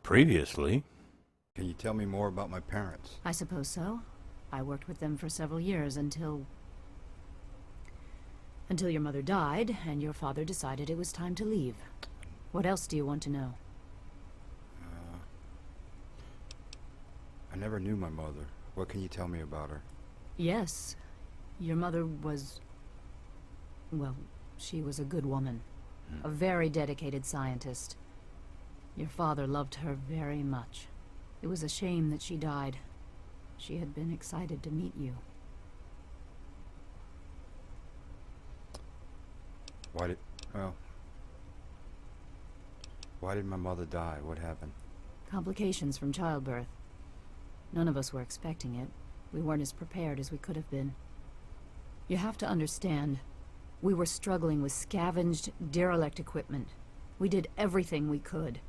Previously? Can you tell me more about my parents? I suppose so. I worked with them for several years until your mother died and your father decided it was time to leave. What else do you want to know? I never knew my mother. What can you tell me about her? Yes. Your mother was... well, she was a good woman. A very dedicated scientist. Your father loved her very much. It was a shame that she died. She had been excited to meet you. Why did my mother die? What happened? Complications from childbirth. None of us were expecting it. We weren't as prepared as we could have been. You have to understand, we were struggling with scavenged, derelict equipment. We did everything we could.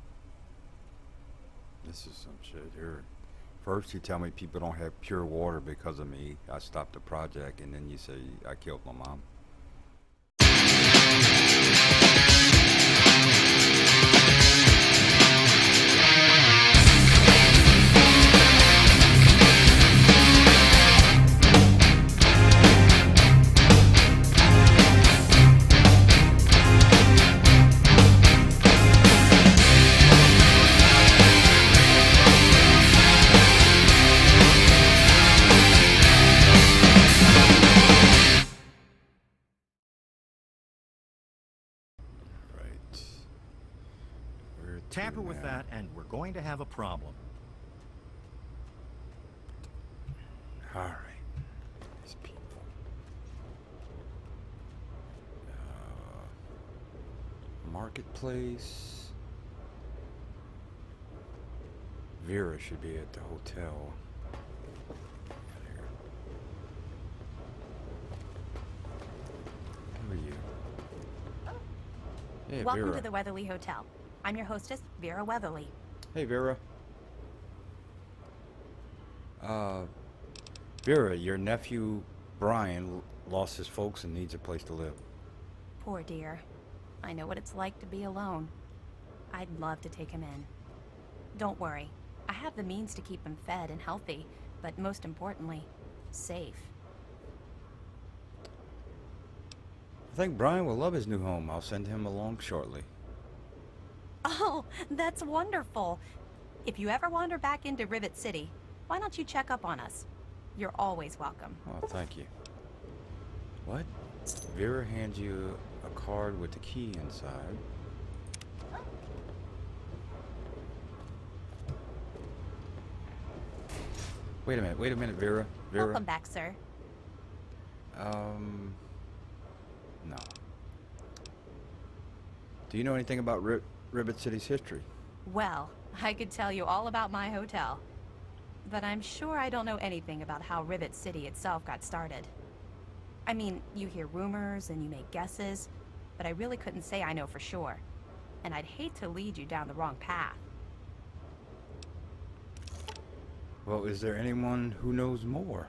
This is some shit here. First you tell me people don't have pure water because of me. I stopped the project, and then you say I killed my mom. Tamper with that, and we're going to have a problem. Alright. These people. Marketplace. Vera should be at the hotel. Who are you? Hey, Welcome Vera. to the Weatherly Hotel. I'm your hostess, Vera Weatherly. Hey, Vera. Vera, your nephew, Brian, lost his folks and needs a place to live. Poor dear. I know what it's like to be alone. I'd love to take him in. Don't worry. I have the means to keep him fed and healthy, but most importantly, safe. I think Brian will love his new home. I'll send him along shortly. Oh, that's wonderful. If you ever wander back into Rivet City, why don't you check up on us? You're always welcome. Oh, thank you. What? Vera hands you a card with the key inside. Wait a minute, Vera. Welcome back, sir. No. Do you know anything about Rivet City's history? Well, I could tell you all about my hotel. But I'm sure I don't know anything about how Rivet City itself got started. I mean, you hear rumors and you make guesses, but I really couldn't say I know for sure. And I'd hate to lead you down the wrong path. Well, is there anyone who knows more?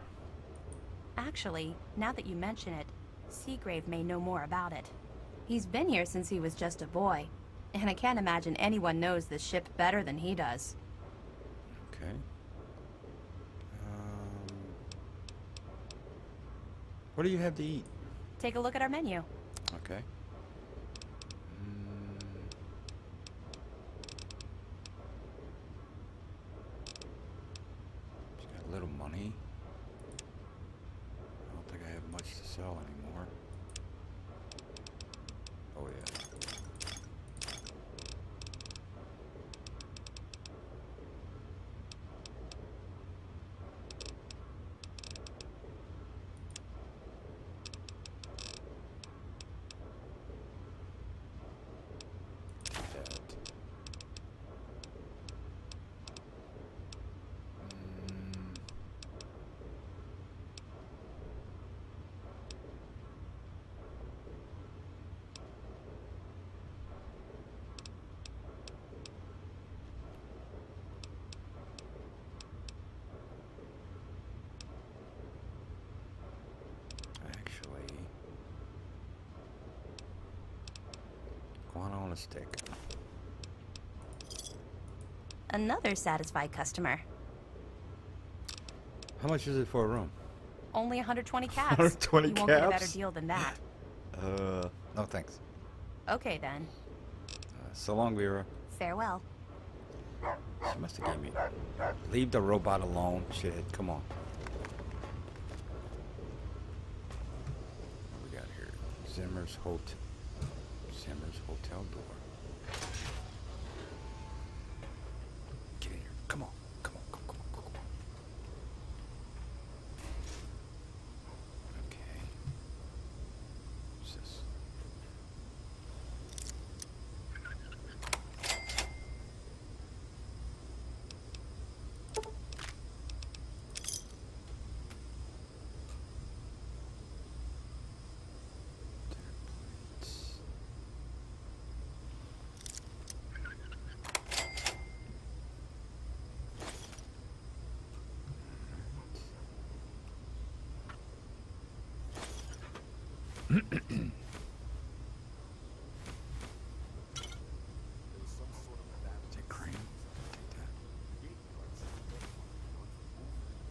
Actually, now that you mention it, Seagrave may know more about it. He's been here since he was just a boy, and I can't imagine anyone knows this ship better than he does. Okay. What do you have to eat? Take a look at our menu. Okay. She's got a little money. I don't think I have much to sell anymore. Oh yeah. Guano on a stick. Another satisfied customer. How much is it for a room? Only 120 caps. 120 You won't get a better caps? deal than that. No thanks. Okay then. So long, Vera. Farewell. She must have gave me. Leave the robot alone, shit. Come on. What we got here? Zimmer's hotel door. Get in here. Come on. Come on. Come on. Okay. What's this? Is it cream? Take that.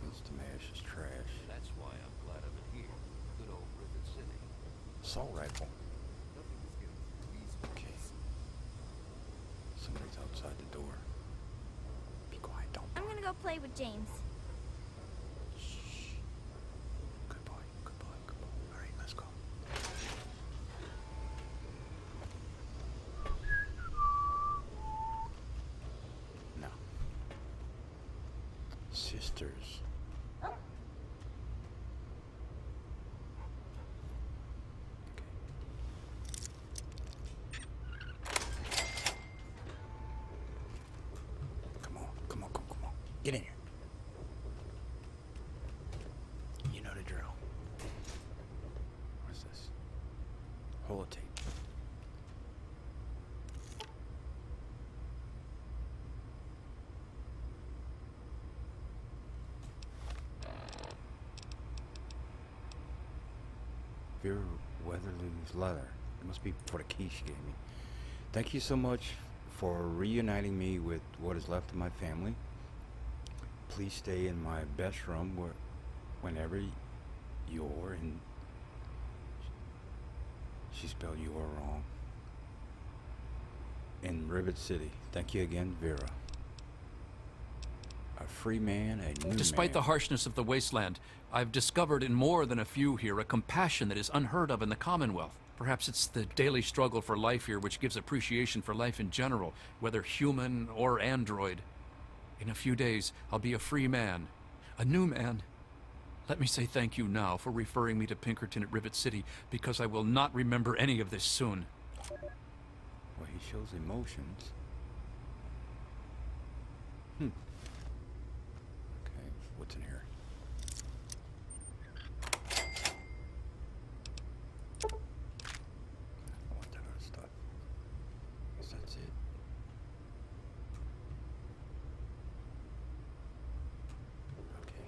This Dimash is trash. That's why I'm glad of it here. Good old Rivet City. Assault rifle. Okay. Somebody's outside the door. Be quiet, don't. I'm gonna go play with James. Shh. Good boy. Good boy. Good boy. All right, let's go. No. Sisters. Come on, come on, come on, come on. Get in here. You know the drill. What's this? Holotape. Vera Weatherly's letter. It must be for the key she gave me. Thank you so much for reuniting me with what is left of my family. Please stay in my best room whenever you're in. She spelled "you're" wrong. In Rivet City. Thank you again, Vera. A free man, a new Despite man. the harshness of the wasteland, I've discovered in more than a few here a compassion that is unheard of in the Commonwealth. Perhaps it's the daily struggle for life here which gives appreciation for life in general, whether human or android. In a few days, I'll be a free man, a new man. Let me say thank you now for referring me to Pinkerton at Rivet City, because I will not remember any of this soon. Well, he shows emotions. Okay, what's in here? I want that other stuff. Guess that's it. Okay.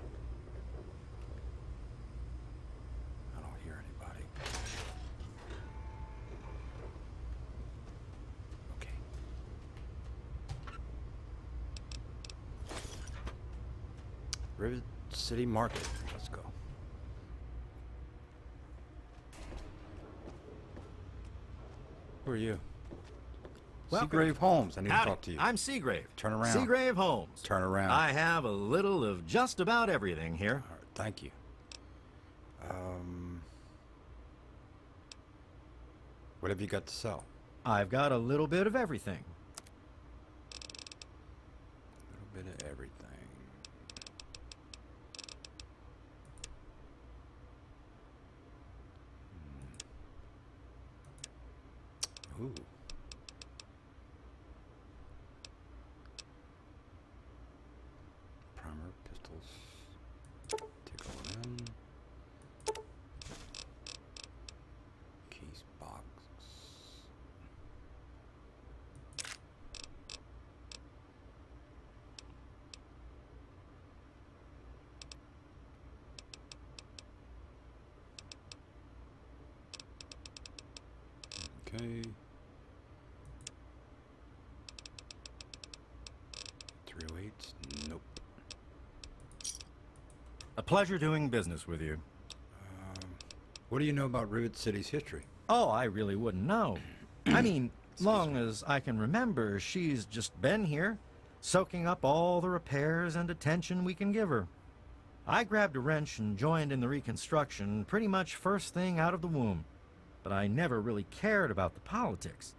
I don't hear anybody. Okay. Rivet City Market. Let's go. Who are you? Welcome. Seagrave Holmes. I need Howdy, to talk to you. I'm Seagrave. Turn around. Seagrave Holmes. Turn around. I have a little of just about everything here. All right, thank you. What have you got to sell? I've got a little bit of everything. A little bit of everything. Ooh. Primer pistols. Take all of them. Case box. Okay. A pleasure doing business with you. What do you know about Rivet City's history? Oh, I really wouldn't know. I mean, long as I can remember, she's just been here, soaking up all the repairs and attention we can give her. I grabbed a wrench and joined in the reconstruction pretty much first thing out of the womb, but I never really cared about the politics.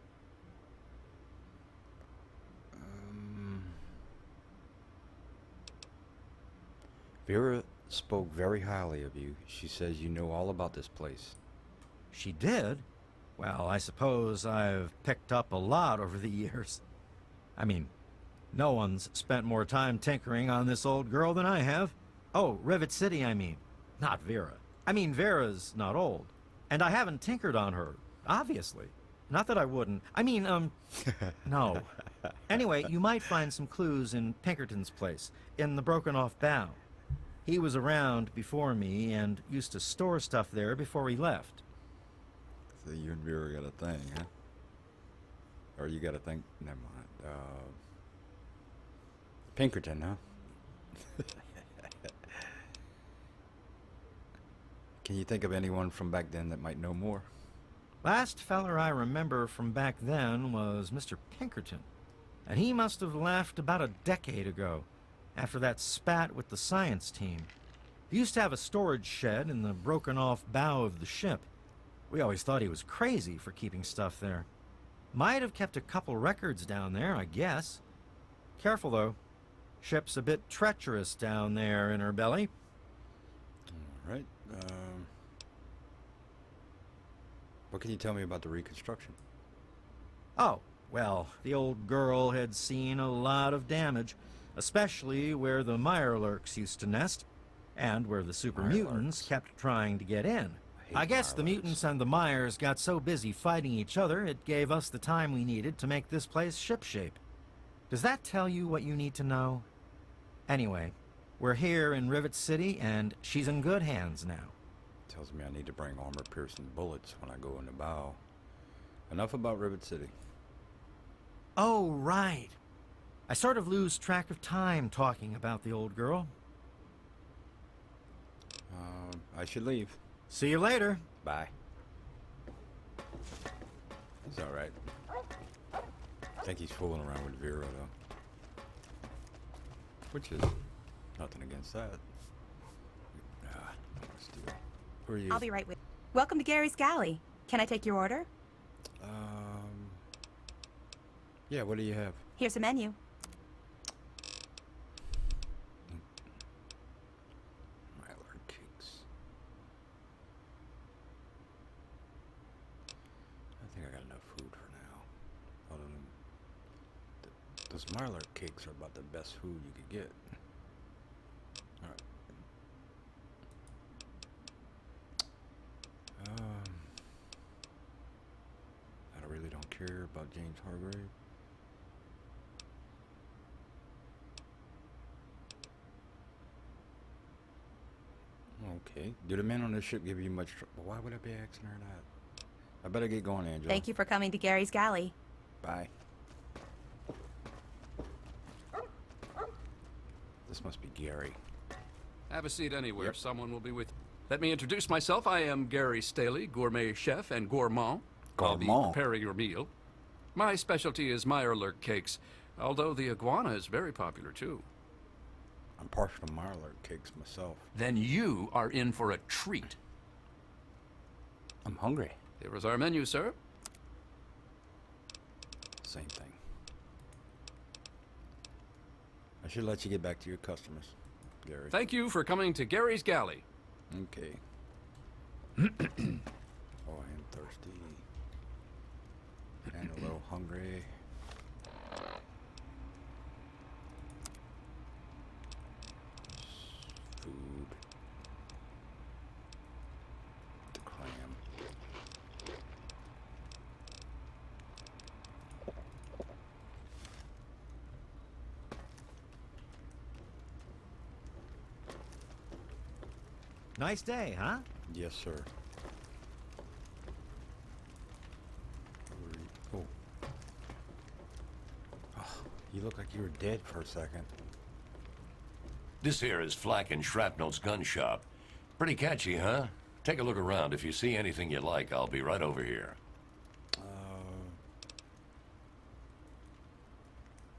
Vera spoke very highly of you. She says you know all about this place. She did? Well, I suppose I've picked up a lot over the years. I mean, no one's spent more time tinkering on this old girl than I have. Oh, Rivet City, I mean. Not Vera. I mean, Vera's not old. And I haven't tinkered on her, obviously. Not that I wouldn't. I mean, no. Anyway, you might find some clues in Pinkerton's place, in the broken-off bow. He was around before me and used to store stuff there before he left. So you and Vera got a thing, huh? Or you got a thing? Never mind. Pinkerton, huh? Can you think of anyone from back then that might know more? Last feller I remember from back then was Mr. Pinkerton. And he must have left about a decade ago, after that spat with the science team. He used to have a storage shed in the broken-off bow of the ship. We always thought he was crazy for keeping stuff there. Might have kept a couple records down there, I guess. Careful, though. Ship's a bit treacherous down there in her belly. All right. What can you tell me about the reconstruction? Oh, well, the old girl had seen a lot of damage, especially where the Mirelurks used to nest, and where the super mutants kept trying to get in. I guess the mutants and the Myers got so busy fighting each other, it gave us the time we needed to make this place shipshape. Does that tell you what you need to know? Anyway, we're here in Rivet City, and she's in good hands now. Tells me I need to bring armor-piercing bullets when I go in the bow. Enough about Rivet City. Oh, right. I sort of lose track of time talking about the old girl. I should leave. See you later. Bye. He's all right. I think he's fooling around with Vera, though. Which is nothing against that. Who are you? I'll be right with you. Welcome to Gary's Galley. Can I take your order? Yeah, what do you have? Here's a menu. Mylar cakes. I think I got enough food for now. Other than those Mylar cakes are about the best food you could get. Alright. I really don't care about James Hargrave. Okay. Do the men on this ship give you much trouble? Why would I be asking her that? I better get going, Angela. Thank you for coming to Gary's Galley. Bye. This must be Gary. Have a seat anywhere. Someone will be with you. Let me introduce myself. I am Gary Staley, gourmet chef and gourmand. I'll be Gourmand. preparing your meal. My specialty is Mirelurk cakes, although the iguana is very popular too. I'm partial to Mylar cakes myself. Then you are in for a treat. I'm hungry. Here is our menu, sir. Same thing. I should let you get back to your customers, Gary. Thank you for coming to Gary's Galley. Okay. Oh, I am thirsty. And a little hungry. Food. The clam. Nice day, huh? Yes, sir. Oh. Oh, you look like you were dead for a second. This here is Flak and Shrapnel's gun shop. Pretty catchy, huh? Take a look around. If you see anything you like, I'll be right over here.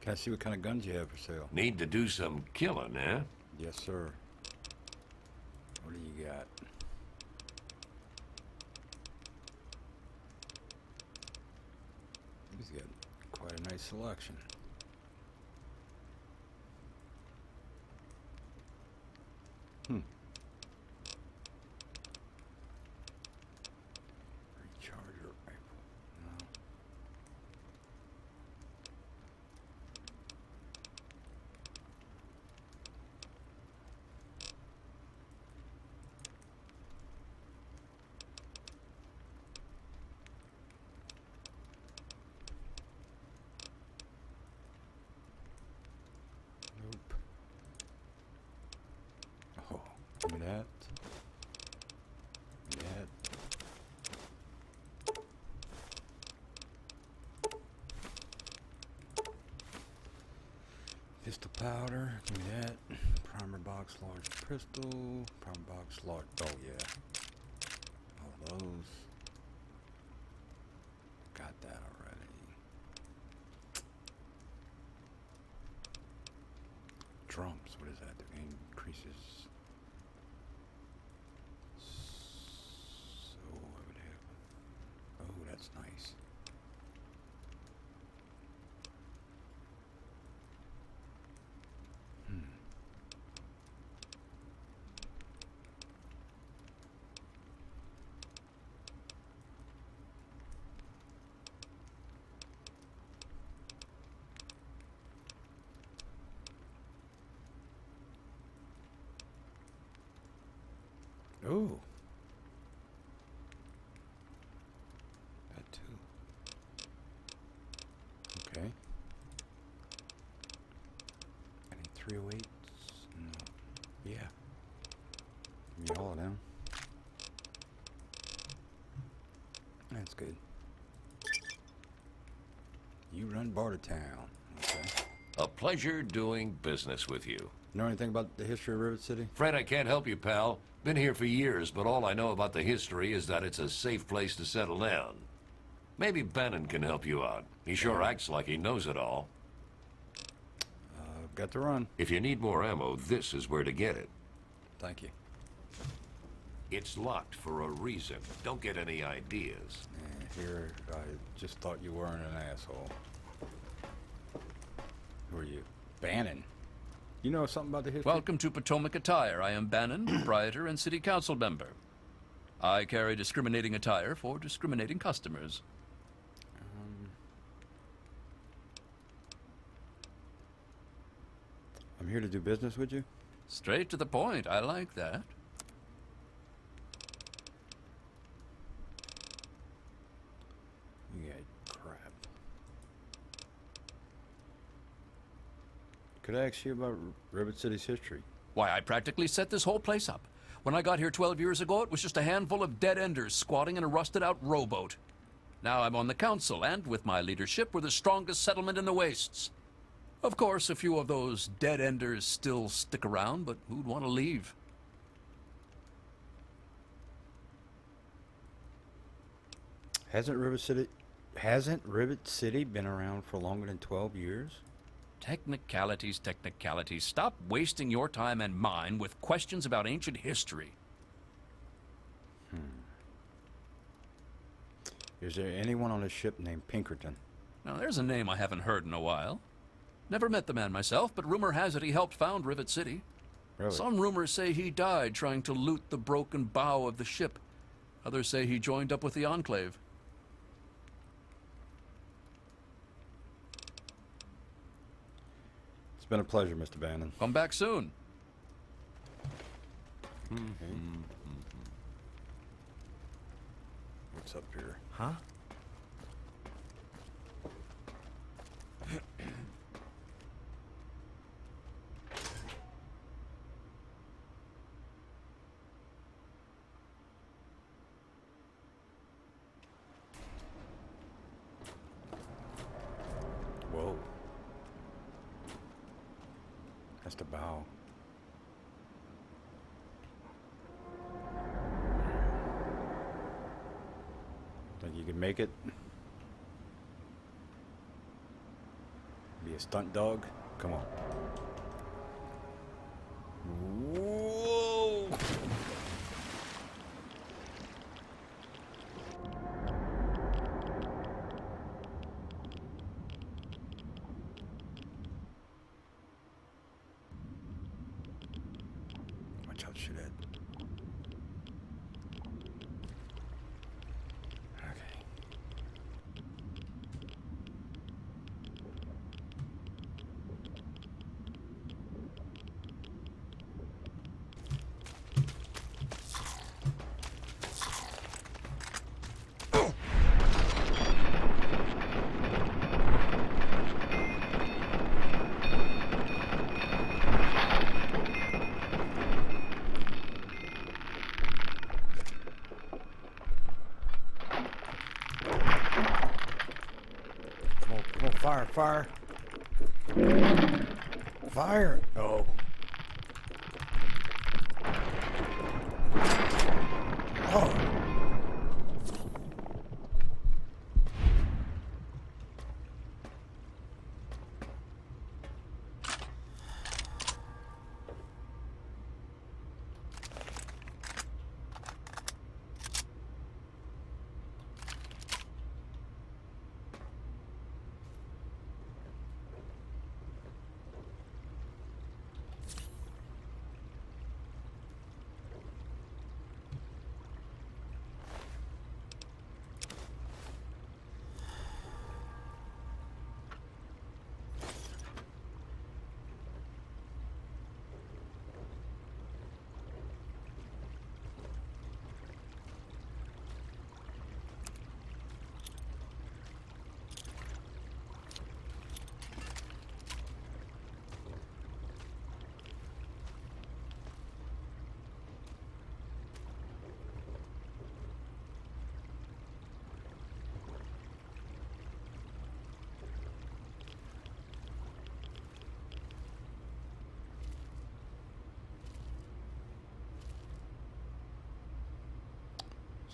Can I see what kind of guns you have for sale? Need to do some killing, eh? Yes, sir. What do you got? He's got quite a nice selection. Recharger rifle. No. Nope. Oh, give me that. Give me that. Pistol powder, give me that. Primer box, large pistol. Primer box, large. Oh, yeah. All those. Got that already. Drums, what is that? The game increases. So, I would have. Oh, that's nice. Oh. That too. Okay. Any 308s? No. Yeah. Give me all of them. That's good. You run Bartertown. Okay. A pleasure doing business with you. Know anything about the history of Rivet City? Afraid I can't help you, pal. Been here for years, but all I know about the history is that it's a safe place to settle down. Maybe Bannon can help you out. He sure acts like he knows it all. Got to run. If you need more ammo, this is where to get it. Thank you. It's locked for a reason. Don't get any ideas. Here, I just thought you weren't an asshole. Who are you? Bannon. You know something about the history? Welcome to Potomac Attire. I am Bannon, proprietor and city council member. I carry discriminating attire for discriminating customers. I'm here to do business with you. Straight to the point. I like that. You got crap. Could I ask you about Rivet City's history? Why, I practically set this whole place up. When I got here 12 years ago, it was just a handful of dead-enders squatting in a rusted-out rowboat. Now I'm on the council, and with my leadership, we're the strongest settlement in the wastes. Of course, a few of those dead-enders still stick around, but who'd want to leave? Hasn't Rivet City been around for longer than 12 years? Technicalities, technicalities. Stop wasting your time and mine with questions about ancient history. Is there anyone on the ship named Pinkerton? Now, there's a name I haven't heard in a while. Never met the man myself, but rumor has it he helped found Rivet City. Really? Some rumors say he died trying to loot the broken bow of the ship. Others say he joined up with the Enclave. It's been a pleasure, Mr. Bannon. Come back soon. Okay. What's up here? Huh? Whoa. That's the bow. make it? Be a stunt dog? Come on. Whoa! Watch out, shithead. Okay. Come on, fire, fire. Fire! Oh. Oh.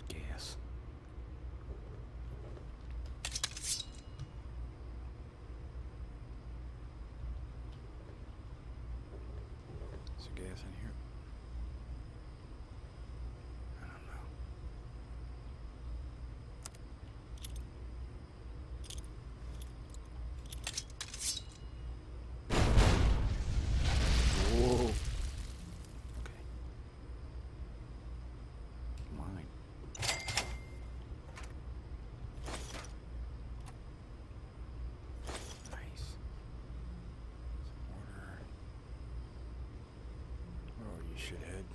Gas. Is there gas in here? I don't know. Whoa. Okay. Mine. Nice. Some water. Oh, you shithead.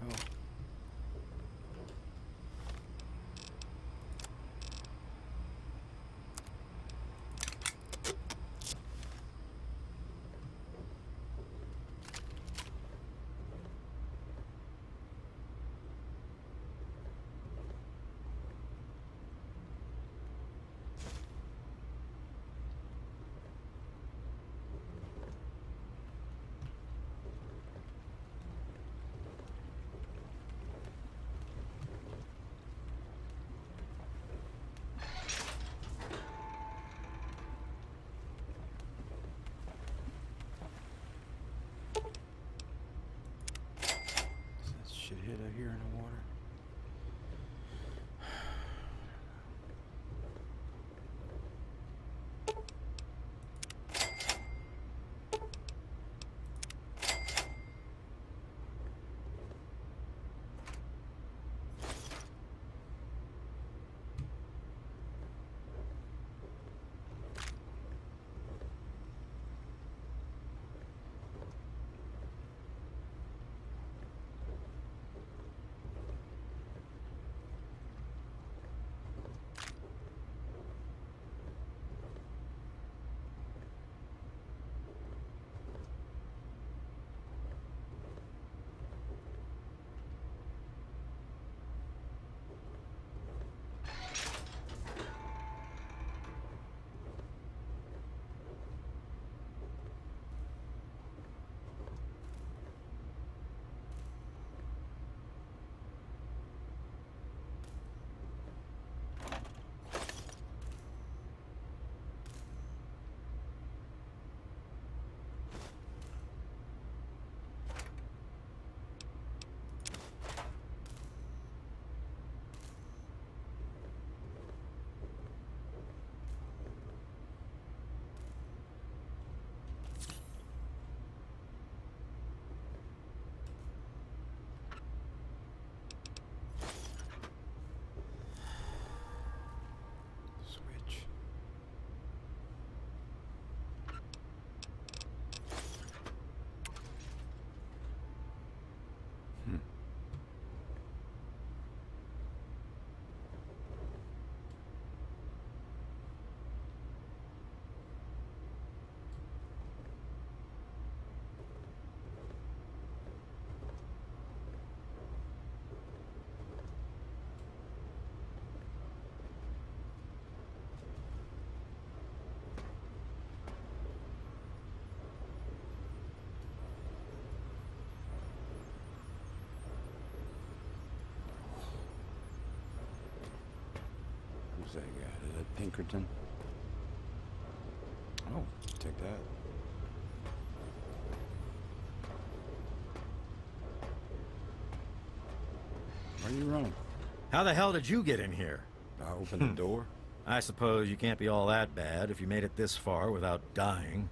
Oh. Who's that guy? Is that Pinkerton? Oh, take that. Where are you running? How the hell did you get in here? I opened the door. I suppose you can't be all that bad if you made it this far without dying.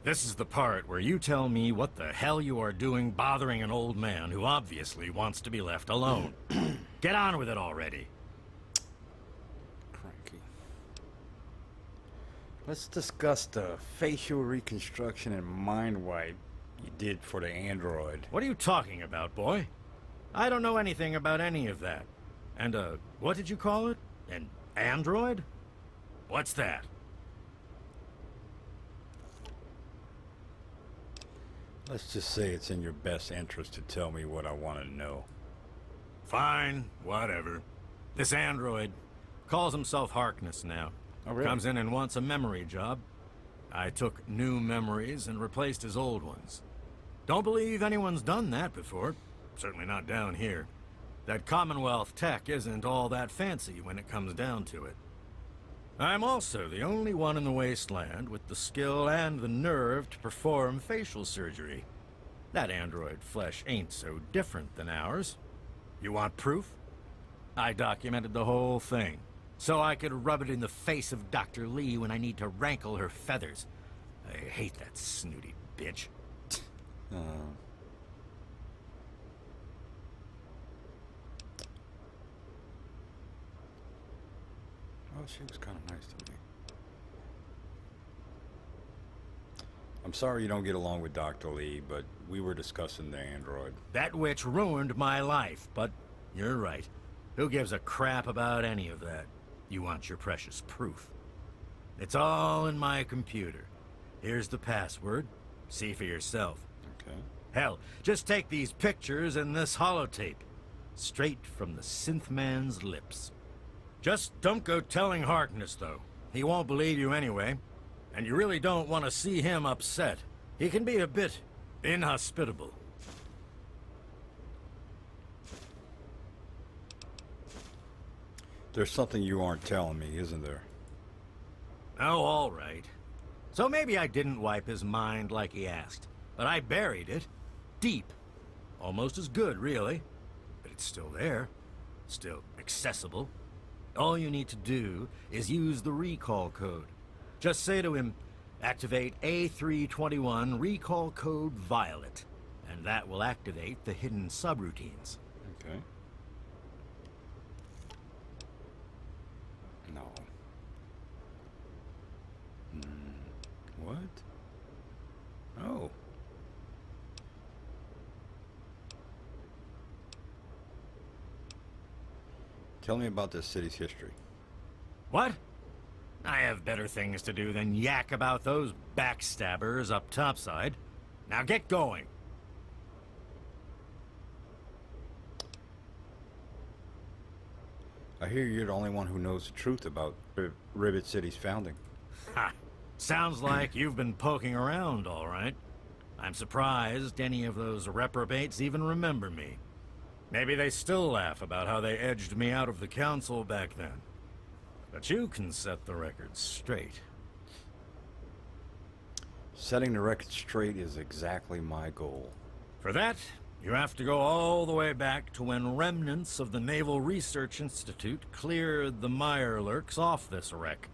This is the part where you tell me what the hell you are doing bothering an old man who obviously wants to be left alone. Get on with it already. Cranky. Let's discuss the facial reconstruction and mind wipe you did for the android. What are you talking about, boy? I don't know anything about any of that. And, what did you call it? An android? What's that? Let's just say it's in your best interest to tell me what I want to know. Fine, whatever. This android calls himself Harkness now. Oh, really? Comes in and wants a memory job. I took new memories and replaced his old ones. Don't believe anyone's done that before. Certainly not down here. That Commonwealth tech isn't all that fancy when it comes down to it. I'm also the only one in the wasteland with the skill and the nerve to perform facial surgery. That android flesh ain't so different than ours. You want proof? I documented the whole thing, so I could rub it in the face of Dr. Lee when I need to rankle her feathers. I hate that snooty bitch. Well, she was kind of nice to me. I'm sorry you don't get along with Dr. Lee, but we were discussing the android. That witch ruined my life, but you're right. Who gives a crap about any of that? You want your precious proof. It's all in my computer. Here's the password. See for yourself. Okay. Hell, just take these pictures and this holotape. Straight from the synth man's lips. Just don't go telling Harkness, though. He won't believe you anyway. And you really don't want to see him upset. He can be a bit inhospitable. There's something you aren't telling me, isn't there? Oh, all right. So maybe I didn't wipe his mind like he asked, but I buried it deep. Almost as good, really. But it's still there. Still accessible. All you need to do is use the recall code. Just say to him, activate A321 recall code Violet, and that will activate the hidden subroutines. Okay. No. What? Oh. Tell me about this city's history. What? I have better things to do than yak about those backstabbers up topside. Now get going. I hear you're the only one who knows the truth about Rivet City's founding. Ha! Sounds like you've been poking around, all right. I'm surprised any of those reprobates even remember me. Maybe they still laugh about how they edged me out of the council back then. But you can set the record straight. Setting the record straight is exactly my goal. For that, you have to go all the way back to when remnants of the Naval Research Institute cleared the Mirelurks off this wreck.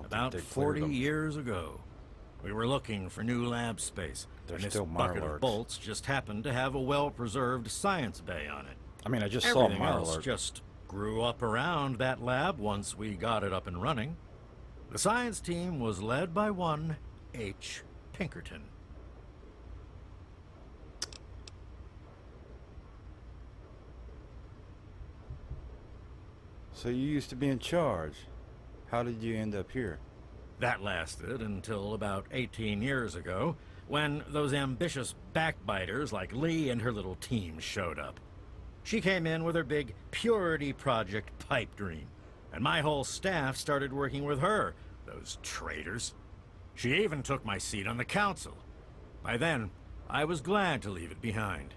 About 40 years ago. We were looking for new lab space, and this bucket of bolts just happened to have a well-preserved science bay on it. I mean, I just saw Everything else Mirelurk. just grew up around that lab once we got it up and running. The science team was led by one H. Pinkerton. So you used to be in charge. How did you end up here? That lasted until about 18 years ago, when those ambitious backbiters like Lee and her little team showed up. She came in with her big Purity Project pipe dream, and my whole staff started working with her, those traitors. She even took my seat on the council. By then, I was glad to leave it behind.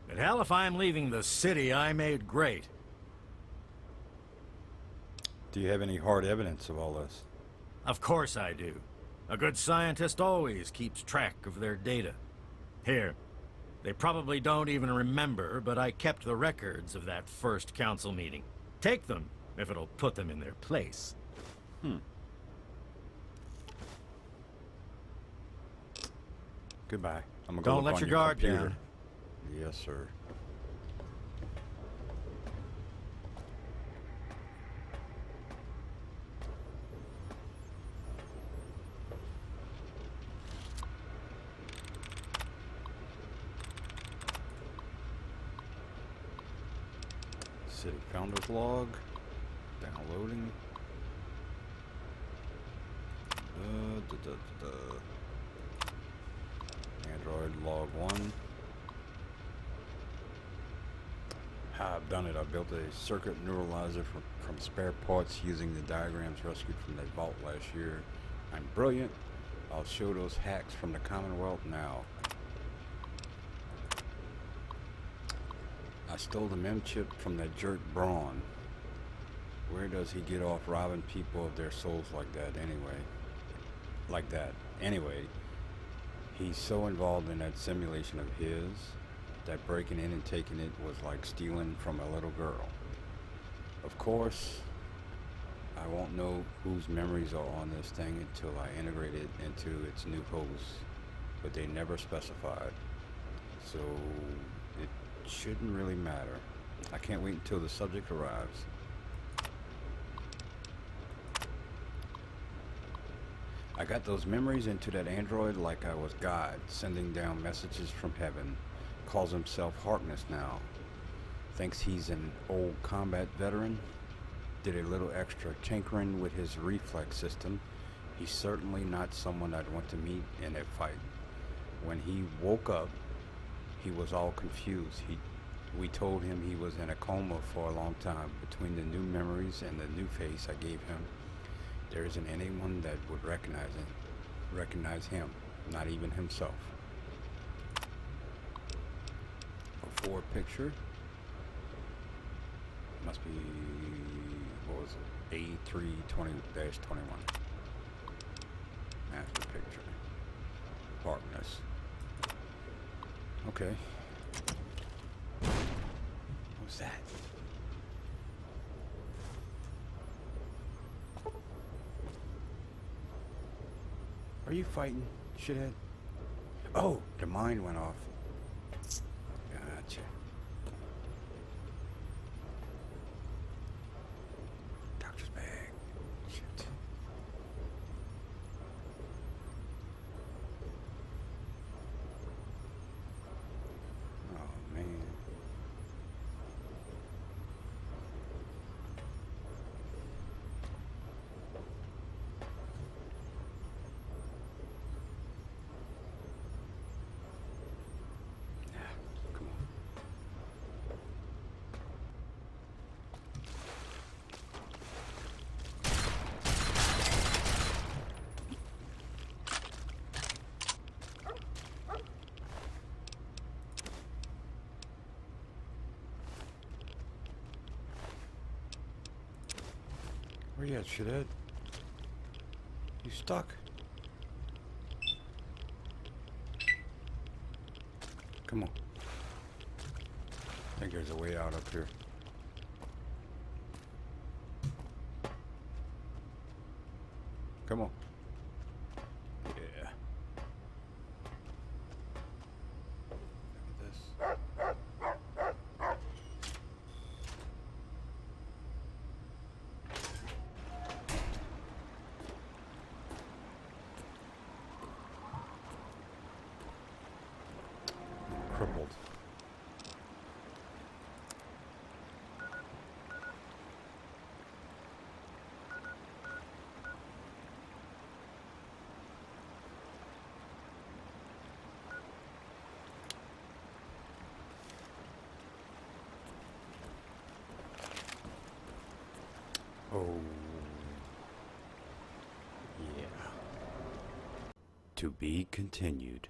But hell, if I'm leaving the city I made great. Do you have any hard evidence of all this? Of course I do. A good scientist always keeps track of their data. Here, they probably don't even remember, but I kept the records of that first council meeting. Take them, if it'll put them in their place. Goodbye. I'm gonna go Don't look let on your your guard computer. down. Yes, sir. City Founders Log. Downloading. Android Log 1. I've done it. I built a circuit neuralizer from spare parts using the diagrams rescued from that vault last year. I'm brilliant. I'll show those hacks from the Commonwealth now. I stole the mem chip from that jerk Braun. Where does he get off robbing people of their souls like that anyway? He's so involved in that simulation of his that breaking in and taking it was like stealing from a little girl. Of course, I won't know whose memories are on this thing until I integrate it into its new host, but they never specified, so it shouldn't really matter. I can't wait until the subject arrives. I got those memories into that android like I was God, sending down messages from heaven. Calls himself Harkness now. Thinks he's an old combat veteran. Did a little extra tinkering with his reflex system. He's certainly not someone I'd want to meet in a fight. When he woke up, he was all confused. We told him he was in a coma for a long time. Between the new memories and the new face I gave him, there isn't anyone that would recognize him, not even himself. Before picture, must be, what was it, A320-21. After picture, Harkness. Okay. What's that? Are you fighting, shithead? Oh, the mine went off. Gotcha. Doctor's bag. Shit. Oh, man. Where you at, shithead? You stuck? Come on. I think there's a way out up here. Come on. Yeah. Look at this. Crippled. Oh. Yeah. To be continued.